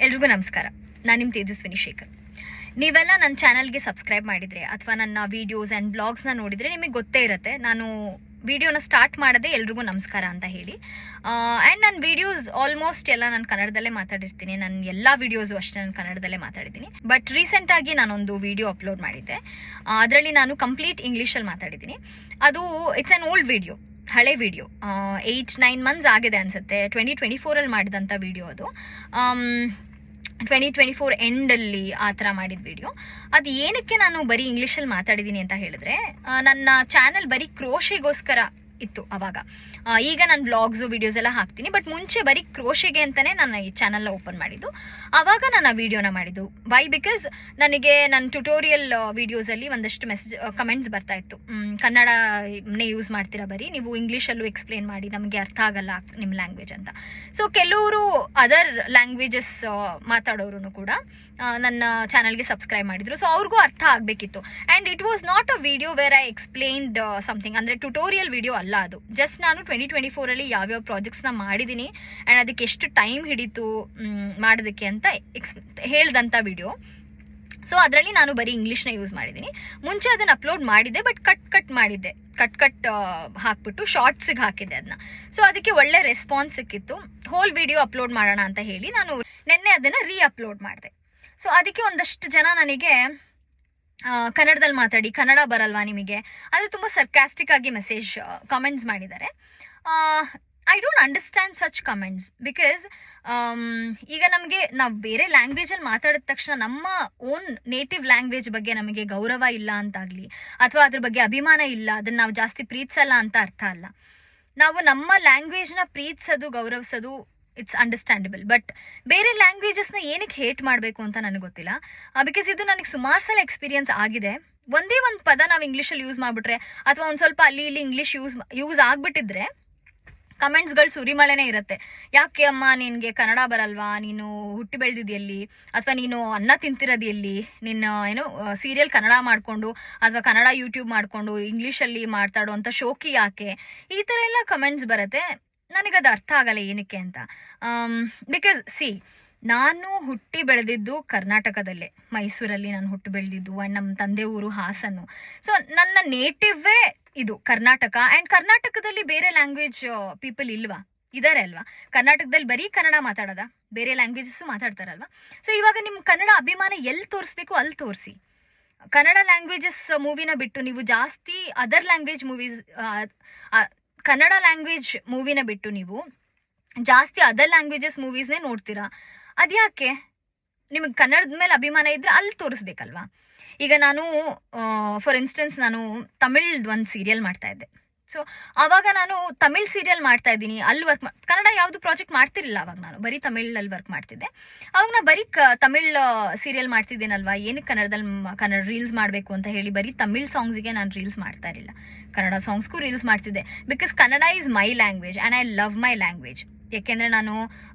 ಎಲ್ರಿಗೂ ನಮಸ್ಕಾರ. ನಾನು ನಿಮ್ಮ ತೇಜಸ್ವಿನಿ ಶೇಖರ್. ನೀವೆಲ್ಲ ನನ್ನ ಚಾನಲ್ಗೆ ಸಬ್ಸ್ಕ್ರೈಬ್ ಮಾಡಿದರೆ ಅಥವಾ ನನ್ನ ವೀಡಿಯೋಸ್ ಆ್ಯಂಡ್ ಬ್ಲಾಗ್ಸ್ನ ನೋಡಿದರೆ ನಿಮಗೆ ಗೊತ್ತೇ ಇರುತ್ತೆ ನಾನು ವಿಡಿಯೋನ ಸ್ಟಾರ್ಟ್ ಮಾಡೋದೇ ಎಲ್ರಿಗೂ ನಮಸ್ಕಾರ ಅಂತ ಹೇಳಿ. ಆ್ಯಂಡ್ ನನ್ನ ವೀಡಿಯೋಸ್ ಆಲ್ಮೋಸ್ಟ್ ಎಲ್ಲ ನಾನು ಕನ್ನಡದಲ್ಲೇ ಮಾತಾಡಿರ್ತೀನಿ. ನನ್ನ ಎಲ್ಲ ವೀಡಿಯೋಸು ಅಷ್ಟೇ ನಾನು ಕನ್ನಡದಲ್ಲೇ ಮಾತಾಡಿದ್ದೀನಿ. ಬಟ್ ರೀಸೆಂಟಾಗಿ ನಾನೊಂದು ವಿಡಿಯೋ ಅಪ್ಲೋಡ್ ಮಾಡಿದ್ದೆ. ಅದರಲ್ಲಿ ನಾನು ಕಂಪ್ಲೀಟ್ ಇಂಗ್ಲೀಷಲ್ಲಿ ಮಾತಾಡಿದ್ದೀನಿ. ಅದು ಇಟ್ಸ್ ಆ್ಯನ್ ಓಲ್ಡ್ ವಿಡಿಯೋ, ಹಳೆ ವಿಡಿಯೋ. 8-9 ಮಂತ್ಸ್ ಆಗಿದೆ ಅನಿಸುತ್ತೆ. 2024 ಮಾಡಿದಂಥ ವಿಡಿಯೋ ಅದು. 2024 ಎಂಡಲ್ಲಿ ಆ ಥರ ಮಾಡಿದ ವಿಡಿಯೋ. ಅದು ಏನಕ್ಕೆ ನಾನು ಬರೀ ಇಂಗ್ಲೀಷಲ್ಲಿ ಮಾತಾಡಿದ್ದೀನಿ ಅಂತ ಹೇಳಿದ್ರೆ, ನನ್ನ ಚಾನಲ್ ಬರೀ ಕ್ರೋಶೆಗೋಸ್ಕರ ಇತ್ತು ಅವಾಗ. ಈಗ ನಾನು ವ್ಲಾಗ್ಸು ವಿಡಿಯೋಸ್ ಎಲ್ಲ ಹಾಕ್ತೀನಿ. ಬಟ್ ಮುಂಚೆ ಬರೀ ಕ್ರೋಶೆಗೆ ಅಂತಲೇ ನಾನು ಈ ಚಾನಲ್ನ ಓಪನ್ ಮಾಡಿದ್ದು. ಆವಾಗ ನಾನು ಆ ವಿಡಿಯೋನ ಮಾಡಿದ್ದು. ವೈ? ಬಿಕಾಸ್ ನನಗೆ ನನ್ನ ಟ್ಯುಟೋರಿಯಲ್ ವಿಡಿಯೋಸಲ್ಲಿ ಒಂದಷ್ಟು ಕಮೆಂಟ್ಸ್ ಬರ್ತಾ ಇತ್ತು, ಕನ್ನಡನೇ ಯೂಸ್ ಮಾಡ್ತೀರಾ, ಬರೀ ನೀವು ಇಂಗ್ಲೀಷಲ್ಲೂ ಎಕ್ಸ್ಪ್ಲೇನ್ ಮಾಡಿ, ನಮಗೆ ಅರ್ಥ ಆಗಲ್ಲ ನಿಮ್ಮ ಲ್ಯಾಂಗ್ವೇಜ್ ಅಂತ. ಸೊ ಕೆಲವರು ಅದರ್ ಲ್ಯಾಂಗ್ವೇಜಸ್ ಮಾತಾಡೋರು ಕೂಡ ನನ್ನ ಚಾನಲ್ಗೆ ಸಬ್ಸ್ಕ್ರೈಬ್ ಮಾಡಿದ್ರು. ಸೊ ಅವ್ರಿಗೂ ಅರ್ಥ ಆಗಬೇಕಿತ್ತು. And it was not a video where I explained something. ಅಂದರೆ ಟ್ಯುಟೋರಿಯಲ್ ವಿಡಿಯೋ ಅಲ್ಲ ಅದು. ಜಸ್ಟ್ ನಾನು 2024 ಯಾವ್ಯಾವ ಪ್ರಾಜೆಕ್ಟ್ಸ್ನ ಮಾಡಿದ್ದೀನಿ ಆ್ಯಂಡ್ ಅದಕ್ಕೆ ಎಷ್ಟು ಟೈಮ್ ಹಿಡಿತು ಮಾಡೋದಕ್ಕೆ ಅಂತ ಹೇಳ್ದಂಥ ವಿಡಿಯೋ. ಸೊ ಅದರಲ್ಲಿ ನಾನು ಬರೀ ಇಂಗ್ಲೀಷ್ನ ಯೂಸ್ ಮಾಡಿದ್ದೀನಿ. ಮುಂಚೆ ಅದನ್ನು ಅಪ್ಲೋಡ್ ಮಾಡಿದ್ದೆ, ಬಟ್ ಕಟ್ ಮಾಡಿದ್ದೆ. ಕಟ್ ಹಾಕ್ಬಿಟ್ಟು ಶಾರ್ಟ್ಸಿಗೆ ಹಾಕಿದ್ದೆ ಅದನ್ನ. ಸೊ ಅದಕ್ಕೆ ಒಳ್ಳೆ ರೆಸ್ಪಾನ್ಸ್ ಸಿಕ್ಕಿತ್ತು. ಹೋಲ್ ವಿಡಿಯೋ ಅಪ್ಲೋಡ್ ಮಾಡೋಣ ಅಂತ ಹೇಳಿ ನಾನು ನಿನ್ನೆ ಅದನ್ನು ಅಪ್ಲೋಡ್ ಮಾಡಿದೆ. ಸೊ ಅದಕ್ಕೆ ಒಂದಷ್ಟು ಜನ ನನಗೆ ಕನ್ನಡದಲ್ಲಿ ಮಾತಾಡಿ, ಕನ್ನಡ ಬರಲ್ವಾ ನಿಮಗೆ, ಅದು ತುಂಬ ಸರ್ಕ್ಯಾಸ್ಟಿಕ್ ಆಗಿ ಕಮೆಂಟ್ಸ್ ಮಾಡಿದ್ದಾರೆ. I don't understand such comments. Because ಈಗ ನಾವು ಬೇರೆ ಲ್ಯಾಂಗ್ವೇಜಲ್ಲಿ ಮಾತಾಡಿದ ತಕ್ಷಣ ನಮ್ಮ ಓನ್ ನೇಟಿವ್ ಲ್ಯಾಂಗ್ವೇಜ್ ಬಗ್ಗೆ ನಮಗೆ ಗೌರವ ಇಲ್ಲ ಅಂತಾಗಲಿ, ಅಥವಾ ಅದ್ರ ಬಗ್ಗೆ ಅಭಿಮಾನ ಇಲ್ಲ, ಅದನ್ನು ನಾವು ಜಾಸ್ತಿ ಪ್ರೀತಿಸಲ್ಲ ಅಂತ ಅರ್ಥ ಅಲ್ಲ. ನಾವು ನಮ್ಮ ಲ್ಯಾಂಗ್ವೇಜ್ನ ಪ್ರೀತಿಸೋದು, ಗೌರವಿಸೋದು ಇಟ್ಸ್ ಅಂಡರ್ಸ್ಟ್ಯಾಂಡಬಲ್. ಬಟ್ ಬೇರೆ ಲ್ಯಾಂಗ್ವೇಜಸ್ನ ಏನಕ್ಕೆ ಹೇಟ್ ಮಾಡಬೇಕು ಅಂತ ನನಗೆ ಗೊತ್ತಿಲ್ಲ. ಬಿಕಾಸ್ ಇದು ನನಗೆ ಸುಮಾರು ಸಲ ಎಕ್ಸ್ಪೀರಿಯನ್ಸ್ ಆಗಿದೆ. ಒಂದೇ ಒಂದು ಪದ ನಾವು ಇಂಗ್ಲೀಷಲ್ಲಿ ಯೂಸ್ ಮಾಡಿಬಿಟ್ರೆ, ಅಥವಾ ಒಂದು ಸ್ವಲ್ಪ ಅಲ್ಲಿ ಇಲ್ಲಿ ಇಂಗ್ಲೀಷ್ ಯೂಸ್ ಆಗಿಬಿಟ್ಟಿದ್ರೆ ಕಮೆಂಟ್ಸ್ಗಳು ಸುರಿಮಳೆನೇ ಇರುತ್ತೆ. ಯಾಕೆ ಅಮ್ಮ ನಿನಗೆ ಕನ್ನಡ ಬರಲ್ವಾ, ನೀನು ಹುಟ್ಟಿ ಬೆಳೆದಿದೆಯಲ್ಲಿ, ಅಥವಾ ನೀನು ಅನ್ನ ತಿಂತಿರೋದು ಎಲ್ಲಿ, ನಿನ್ನ ಸೀರಿಯಲ್ ಕನ್ನಡ ಮಾಡಿಕೊಂಡು ಅಥವಾ ಕನ್ನಡ ಯೂಟ್ಯೂಬ್ ಮಾಡಿಕೊಂಡು ಇಂಗ್ಲೀಷಲ್ಲಿ ಮಾತಾಡೋ ಅಂಥ ಶೋಕಿ ಯಾಕೆ, ಈ ಥರ ಎಲ್ಲ ಕಮೆಂಟ್ಸ್ ಬರುತ್ತೆ. ನನಗದು ಅರ್ಥ ಆಗಲ್ಲ ಏನಕ್ಕೆ ಅಂತ. ಬಿಕಾಸ್ ನಾನು ಹುಟ್ಟಿ ಬೆಳೆದಿದ್ದು ಕರ್ನಾಟಕದಲ್ಲೇ, ಮೈಸೂರಲ್ಲಿ ನಾನು ಹುಟ್ಟಿ ಬೆಳೆದಿದ್ದು. ಆ್ಯಂಡ್ ನಮ್ಮ ತಂದೆ ಊರು ಹಾಸನ್ನು. ಸೊ ನನ್ನ ನೇಟಿವೇ ಇದು ಕರ್ನಾಟಕ. ಆ್ಯಂಡ್ ಕರ್ನಾಟಕದಲ್ಲಿ ಬೇರೆ ಲ್ಯಾಂಗ್ವೇಜ್ ಪೀಪಲ್ ಇಲ್ವಾ? ಇದ್ದಾರೆ ಅಲ್ವಾ? ಕರ್ನಾಟಕದಲ್ಲಿ ಬರೀ ಕನ್ನಡ ಮಾತಾಡೋದ, ಬೇರೆ ಲ್ಯಾಂಗ್ವೇಜಸ್ಸು ಮಾತಾಡ್ತಾರಲ್ವಾ? ಸೊ ಇವಾಗ ನಿಮ್ಮ ಕನ್ನಡ ಅಭಿಮಾನ ಎಲ್ಲಿ ತೋರಿಸ್ಬೇಕು ಅಲ್ಲಿ ತೋರಿಸಿ. ಕನ್ನಡ ಲ್ಯಾಂಗ್ವೇಜಸ್ ಮೂವಿನ ಬಿಟ್ಟು ನೀವು ಜಾಸ್ತಿ other language movies, Kannada language ಮೂವಿನ ಬಿಟ್ಟು ನೀವು ಜಾಸ್ತಿ ಅದರ್ ಲ್ಯಾಂಗ್ವೇಜಸ್ ಮೂವೀಸ್ನೇ ನೋಡ್ತೀರಾ. ಅದ್ಯಾಕೆ? ನಿಮಗೆ ಕನ್ನಡದ ಮೇಲೆ ಅಭಿಮಾನ ಇದ್ದರೆ ಅಲ್ಲಿ ತೋರಿಸ್ಬೇಕಲ್ವಾ? ಈಗ ನಾನು ಫಾರ್ ಇನ್ಸ್ಟೆನ್ಸ್ ನಾನು ತಮಿಳ್ದು ಒಂದು ಸೀರಿಯಲ್ ಮಾಡ್ತಾಯಿದ್ದೆ. ಸೊ ಆವಾಗ ನಾನು ತಮಿಳ್ ಸೀರಿಯಲ್ ಮಾಡ್ತಾ ಇದ್ದೀನಿ, ಅಲ್ಲಿ ಕನ್ನಡ ಯಾವುದು ಪ್ರಾಜೆಕ್ಟ್ ಮಾಡ್ತಿರಲಿಲ್ಲ. ಆವಾಗ ನಾನು ಬರೀ ತಮಿಳಲ್ಲಿ ವರ್ಕ್ ಮಾಡ್ತಿದ್ದೆ. ಅವಾಗ ನಾನು ಬರೀ ತಮಿಳ್ ಸೀರಿಯಲ್ ಮಾಡ್ತಿದ್ದೀನಲ್ವಾ, ಏನಕ್ಕೆ ಕನ್ನಡ ರೀಲ್ಸ್ ಮಾಡಬೇಕು ಅಂತ ಹೇಳಿ ಬರೀ ತಮಿಳ್ ಸಾಂಗ್ಸಿಗೆ ನಾನು ರೀಲ್ಸ್ ಮಾಡ್ತಾ ಇರಲಿಲ್ಲ. ಕನ್ನಡ ಸಾಂಗ್ಸ್ಗೂ ರೀಲ್ಸ್ ಮಾಡ್ತಿದ್ದೆ. Because Kannada is my language and I love my language. ಯಾಕೆಂದರೆ ನಾನು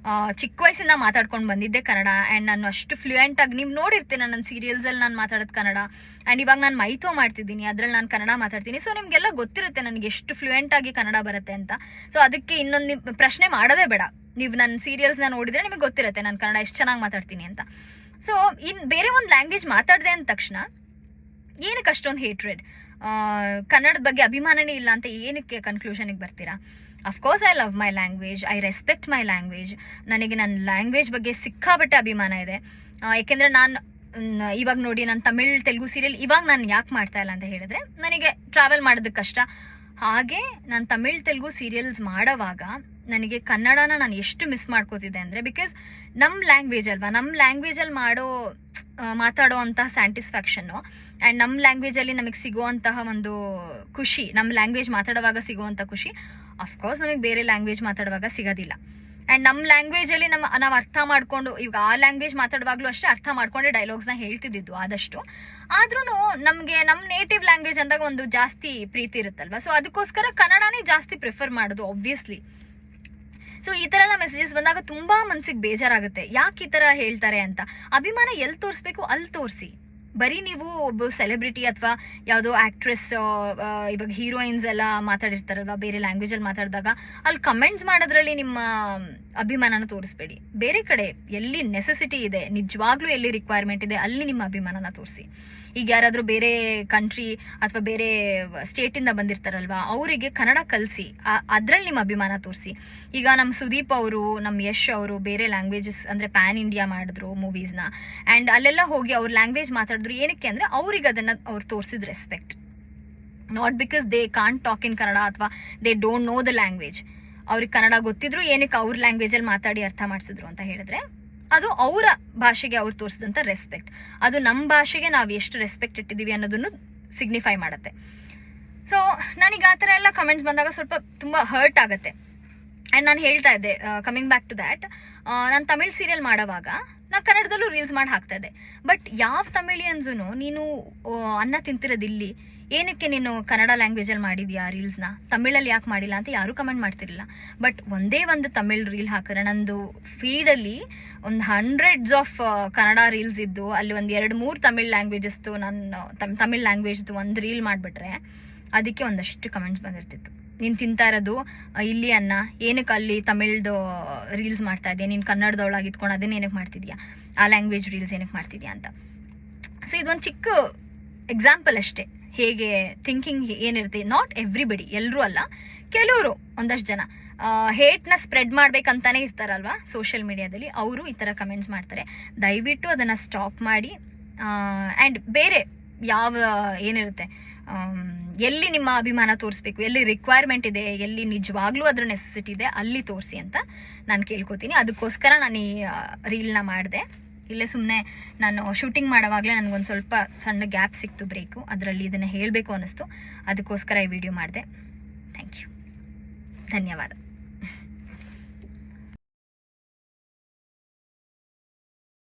ಚಿಕ್ಕ ವಯಸ್ಸಿಂದ ಮಾತಾಡ್ಕೊಂಡು ಬಂದಿದ್ದೆ ಕನ್ನಡ. ಆ್ಯಂಡ್ ನಾನು ಅಷ್ಟು ಫ್ಲೂಯೆಂಟಾಗಿ, ನೀವು ನೋಡಿರ್ತೀನಿ ನನ್ನ ಸೀರಿಯಲ್ಸಲ್ಲಿ ನಾನು ಮಾತಾಡೋದು ಕನ್ನಡ. ಆ್ಯಂಡ್ ಇವಾಗ ನಾನು ಮೈಥೋ ಮಾಡ್ತಿದ್ದೀನಿ, ಅದರಲ್ಲಿ ನಾನು ಕನ್ನಡ ಮಾತಾಡ್ತೀನಿ. ಸೊ ನಿಮಗೆಲ್ಲ ಗೊತ್ತಿರುತ್ತೆ ನನಗೆ ಎಷ್ಟು ಫ್ಲೂಯೆಂಟಾಗಿ ಕನ್ನಡ ಬರುತ್ತೆ ಅಂತ. ಸೊ ಅದಕ್ಕೆ ಇನ್ನೊಂದು ಪ್ರಶ್ನೆ ಮಾಡೋದೇ ಬೇಡ. ನೀವು ನನ್ನ ಸೀರಿಯಲ್ಸ್ನ ನೋಡಿದರೆ ನಿಮಗೆ ಗೊತ್ತಿರುತ್ತೆ ನಾನು ಕನ್ನಡ ಎಷ್ಟು ಚೆನ್ನಾಗಿ ಮಾತಾಡ್ತೀನಿ ಅಂತ. ಸೊ ಬೇರೆ ಒಂದು ಲ್ಯಾಂಗ್ವೇಜ್ ಮಾತಾಡಿದೆ ಅಂದ ತಕ್ಷಣ ಏನಕ್ಕೆ ಅಷ್ಟೊಂದು ಹೇಟ್ರೆಡ್? ಕನ್ನಡದ ಬಗ್ಗೆ ಅಭಿಮಾನನೇ ಇಲ್ಲ ಅಂತ ಏನಕ್ಕೆ ಕನ್ಕ್ಲೂಷನಿಗೆ ಬರ್ತೀರಾ? Of course I love my language, I respect my language. ನನಗೆ ನನ್ನ ಲ್ಯಾಂಗ್ವೇಜ್ ಬಗ್ಗೆ ಸಿಕ್ಕಾಬಟ್ಟೆ ಅಭಿಮಾನ ಇದೆ. ಏಕೆಂದರೆ ನಾನು ಇವಾಗ ನೋಡಿ, ನಾನು ತಮಿಳ್ ತೆಲುಗು ಸೀರಿಯಲ್ ಇವಾಗ ನಾನು ಯಾಕೆ ಮಾಡ್ತಾ ಇಲ್ಲ ಅಂತ ಹೇಳಿದ್ರೆ, ನನಗೆ ಟ್ರಾವೆಲ್ ಮಾಡೋದಕ್ಕೆ ಕಷ್ಟ. ಹಾಗೆ ನಾನು ತಮಿಳ್ ತೆಲುಗು ಸೀರಿಯಲ್ಸ್ ಮಾಡೋವಾಗ ನನಗೆ ಕನ್ನಡನ ನಾನು ಎಷ್ಟು ಮಿಸ್ ಮಾಡ್ಕೋತಿದ್ದೆ ಅಂದರೆ, ಬಿಕಾಸ್ ನಮ್ಮ ಲ್ಯಾಂಗ್ವೇಜ್ ಅಲ್ವಾ, ನಮ್ಮ ಲ್ಯಾಂಗ್ವೇಜಲ್ಲಿ ಮಾತಾಡೋ ಅಂತಹ ಸ್ಯಾಟಿಸ್ಫ್ಯಾಕ್ಷನ್ನು ಆ್ಯಂಡ್ ನಮ್ಮ ಲ್ಯಾಂಗ್ವೇಜಲ್ಲಿ ನಮಗೆ ಸಿಗುವಂತಹ ಒಂದು ಖುಷಿ, ನಮ್ಮ ಲ್ಯಾಂಗ್ವೇಜ್ ಮಾತಾಡುವಾಗ ಸಿಗುವಂಥ ಖುಷಿ ಅಫ್ಕೋರ್ಸ್ ನಮಗೆ ಬೇರೆ ಲ್ಯಾಂಗ್ವೇಜ್ ಮಾತಾಡುವಾಗ ಸಿಗೋದಿಲ್ಲ. ಆ್ಯಂಡ್ ನಮ್ಮ ಲ್ಯಾಂಗ್ವೇಜಲ್ಲಿ ನಾವು ಅರ್ಥ ಮಾಡಿಕೊಂಡು, ಈಗ ಆ ಲ್ಯಾಂಗ್ವೇಜ್ ಮಾತಾಡುವಾಗಲೂ ಅಷ್ಟೇ ಅರ್ಥ ಮಾಡ್ಕೊಂಡೆ ಡೈಲಾಗ್ಸ್ನ ಹೇಳ್ತಿದ್ದು ಆದಷ್ಟು. ಆದ್ರೂ ನಮಗೆ ನಮ್ಮ ನೇಟಿವ್ ಲ್ಯಾಂಗ್ವೇಜ್ ಅಂದಾಗ ಒಂದು ಜಾಸ್ತಿ ಪ್ರೀತಿ ಇರುತ್ತಲ್ವ. ಸೊ ಅದಕ್ಕೋಸ್ಕರ ಕನ್ನಡನೇ ಜಾಸ್ತಿ ಪ್ರಿಫರ್ ಮಾಡೋದು ಆಬ್ವಿಯಸ್ಲಿ. ಸೊ ಈ ಥರ ಎಲ್ಲ ಮೆಸೇಜಸ್ ಬಂದಾಗ ತುಂಬ ಮನಸ್ಸಿಗೆ ಬೇಜಾರಾಗುತ್ತೆ. ಯಾಕೆ ಈ ಥರ ಹೇಳ್ತಾರೆ ಅಂತ. ಅಭಿಮಾನ ಎಲ್ಲಿ ತೋರಿಸ್ಬೇಕು ಅಲ್ಲಿ ತೋರಿಸಿ. ಬರೀ ನೀವು ಒಬ್ಬ ಸೆಲೆಬ್ರಿಟಿ ಅಥವಾ ಯಾವುದೋ ಆ್ಯಕ್ಟ್ರೆಸ್ ಇವಾಗ ಹೀರೋಯಿನ್ಸ್ ಎಲ್ಲ ಮಾತಾಡಿರ್ತಾರಲ್ವ ಬೇರೆ ಲ್ಯಾಂಗ್ವೇಜಲ್ಲಿ ಮಾತಾಡಿದಾಗ ಅಲ್ಲಿ ಕಮೆಂಟ್ಸ್ ಮಾಡೋದ್ರಲ್ಲಿ ನಿಮ್ಮ ಅಭಿಮಾನನ ತೋರಿಸ್ಬೇಡಿ. ಬೇರೆ ಕಡೆ ಎಲ್ಲಿ ನೆಸೆಸಿಟಿ ಇದೆ, ನಿಜವಾಗ್ಲೂ ಎಲ್ಲಿ ರಿಕ್ವೈರ್ಮೆಂಟ್ ಇದೆ ಅಲ್ಲಿ ನಿಮ್ಮ ಅಭಿಮಾನನ ತೋರಿಸಿ. ಈಗ ಯಾರಾದರೂ ಬೇರೆ ಕಂಟ್ರಿ ಅಥವಾ ಬೇರೆ ಸ್ಟೇಟಿಂದ ಬಂದಿರ್ತಾರಲ್ವ ಅವರಿಗೆ ಕನ್ನಡ ಕಲಿಸಿ, ಅದರಲ್ಲಿ ನಿಮ್ಮ ಅಭಿಮಾನ ತೋರಿಸಿ. ಈಗ ನಮ್ಮ ಸುದೀಪ್ ಅವರು, ನಮ್ಮ ಯಶ್ ಅವರು ಬೇರೆ ಲ್ಯಾಂಗ್ವೇಜಸ್ ಅಂದರೆ ಪ್ಯಾನ್ ಇಂಡಿಯಾ ಮಾಡಿದ್ರು ಮೂವೀಸ್ನ, ಆ್ಯಂಡ್ ಅಲ್ಲೆಲ್ಲ ಹೋಗಿ ಅವ್ರ ಲ್ಯಾಂಗ್ವೇಜ್ ಮಾತಾಡಿದ್ರು. ಏನಕ್ಕೆ ಅಂದರೆ ಅವ್ರಿಗೆ ಅದನ್ನು ಅವ್ರು ತೋರಿಸಿದ respect, not because they can't talk in Kannada ಅಥವಾ they don't know the language. ಅವ್ರಿಗೆ ಕನ್ನಡ ಗೊತ್ತಿದ್ರು ಏನಕ್ಕೆ ಅವ್ರ ಲ್ಯಾಂಗ್ವೇಜಲ್ಲಿ ಮಾತಾಡಿ ಅರ್ಥ ಮಾಡಿಸಿದ್ರು ಅಂತ ಹೇಳಿದ್ರೆ ಅದು ಅವರ ಭಾಷೆಗೆ ಅವ್ರು ತೋರಿಸಿದಂಥ ರೆಸ್ಪೆಕ್ಟ್. ಅದು ನಮ್ಮ ಭಾಷೆಗೆ ನಾವು ಎಷ್ಟು ರೆಸ್ಪೆಕ್ಟ್ ಇಟ್ಟಿದ್ದೀವಿ ಅನ್ನೋದನ್ನು ಸಿಗ್ನಿಫೈ ಮಾಡುತ್ತೆ. ಸೊ ನನಗೆ ಆ ಥರ ಎಲ್ಲ ಕಮೆಂಟ್ಸ್ ಬಂದಾಗ ಸ್ವಲ್ಪ ತುಂಬ ಹರ್ಟ್ ಆಗುತ್ತೆ. ಆ್ಯಂಡ್ ನಾನು ಹೇಳ್ತಾ ಇದ್ದೆ, ಕಮಿಂಗ್ ಬ್ಯಾಕ್ ಟು ದ್ಯಾಟ್, ನಾನು ತಮಿಳ್ ಸೀರಿಯಲ್ ಮಾಡೋವಾಗ ನಾನು ಕನ್ನಡದಲ್ಲೂ ರೀಲ್ಸ್ ಮಾಡಿ ಹಾಕ್ತಾ ಇದ್ದೆ. ಬಟ್ ಯಾವ ತಮಿಳಿಯನ್ಸೂ ನೀನು ಅನ್ನ ತಿಂತಿರೋದಿಲ್ಲಿ, ಏನಕ್ಕೆ ನೀನು ಕನ್ನಡ ಲ್ಯಾಂಗ್ವೇಜಲ್ಲಿ ಮಾಡಿದ್ಯಾ ರೀಲ್ಸ್ನ, ತಮಿಳಲ್ಲಿ ಯಾಕೆ ಮಾಡಿಲ್ಲ ಅಂತ ಯಾರೂ ಕಮೆಂಟ್ ಮಾಡ್ತಿರಲಿಲ್ಲ. ಬಟ್ ಒಂದೇ ಒಂದು ತಮಿಳ್ ರೀಲ್ ಹಾಕಿದ್ರೆ ನಂದು ಫೀಡಲ್ಲಿ ಒಂದು 100s ಆಫ್ ಕನ್ನಡ ರೀಲ್ಸ್ ಇದ್ದು ಅಲ್ಲಿ ಒಂದು 2-3 ತಮಿಳ್ ಲ್ಯಾಂಗ್ವೇಜಸ್ದು ನಾನು ತಮಿಳ್ ಲ್ಯಾಂಗ್ವೇಜ್ದು ಒಂದು ರೀಲ್ ಮಾಡಿಬಿಟ್ರೆ ಅದಕ್ಕೆ ಒಂದಷ್ಟು ಕಮೆಂಟ್ಸ್ ಬಂದಿರ್ತಿತ್ತು. ನೀನು ತಿಂತಾ ಇರೋದು ಇಲ್ಲಿ ಅನ್ನ, ಏನಕ್ಕೆ ಅಲ್ಲಿ ತಮಿಳ್ದು ರೀಲ್ಸ್ ಮಾಡ್ತಾ ಇದೆಯಾ, ನೀನು ಕನ್ನಡದವಳಾಗಿ ಇಟ್ಕೊಂಡು ಅದನ್ನ ಏನಕ್ಕೆ ಮಾಡ್ತಿದ್ಯಾ, ಆ ಲ್ಯಾಂಗ್ವೇಜ್ ರೀಲ್ಸ್ ಏನಕ್ಕೆ ಮಾಡ್ತಿದ್ಯಾ ಅಂತ. ಸೊ ಇದೊಂದು ಚಿಕ್ಕ ಎಕ್ಸಾಂಪಲ್ ಅಷ್ಟೇ, ಹೇಗೆ ಥಿಂಕಿಂಗ್ ಏನಿರುತ್ತೆ. ನಾಟ್ ಎವ್ರಿಬಡಿ, ಎಲ್ಲರೂ ಅಲ್ಲ, ಕೆಲವರು ಒಂದಷ್ಟು ಜನ ಹೇಟ್ನ ಸ್ಪ್ರೆಡ್ ಮಾಡ್ಬೇಕಂತಾನೆ ಇರ್ತಾರಲ್ವಾ ಸೋಷಿಯಲ್ ಮೀಡಿಯಾದಲ್ಲಿ, ಅವರು ಈ ಥರ ಕಮೆಂಟ್ಸ್ ಮಾಡ್ತಾರೆ. ದಯವಿಟ್ಟು ಅದನ್ನು ಸ್ಟಾಪ್ ಮಾಡಿ. ಆ್ಯಂಡ್ ಬೇರೆ ಯಾವ ಏನಿರುತ್ತೆ, ಎಲ್ಲಿ ನಿಮ್ಮ ಅಭಿಮಾನ ತೋರಿಸ್ಬೇಕು, ಎಲ್ಲಿ ರಿಕ್ವೈರ್ಮೆಂಟ್ ಇದೆ, ಎಲ್ಲಿ ನಿಜವಾಗ್ಲೂ ಅದ್ರ ನೆಸೆಸಿಟಿ ಇದೆ ಅಲ್ಲಿ ತೋರಿಸಿ ಅಂತ ನಾನು ಕೇಳ್ಕೊತೀನಿ. ಅದಕ್ಕೋಸ್ಕರ ನಾನು ಈ ರೀಲ್ನ ಮಾಡಿದೆ. ಇಲ್ಲೇ ಸುಮ್ಮನೆ ನಾನು ಶೂಟಿಂಗ್ ಮಾಡೋವಾಗಲೇ ನನಗೊಂದು ಸ್ವಲ್ಪ ಸಣ್ಣ ಗ್ಯಾಪ್ ಸಿಕ್ತು, ಬ್ರೇಕು, ಅದರಲ್ಲಿ ಇದನ್ನು ಹೇಳಬೇಕು ಅನ್ನಿಸ್ತು. ಅದಕ್ಕೋಸ್ಕರ ಈ ವಿಡಿಯೋ ಮಾಡಿದೆ. ಥ್ಯಾಂಕ್ ಯು, ಧನ್ಯವಾದ.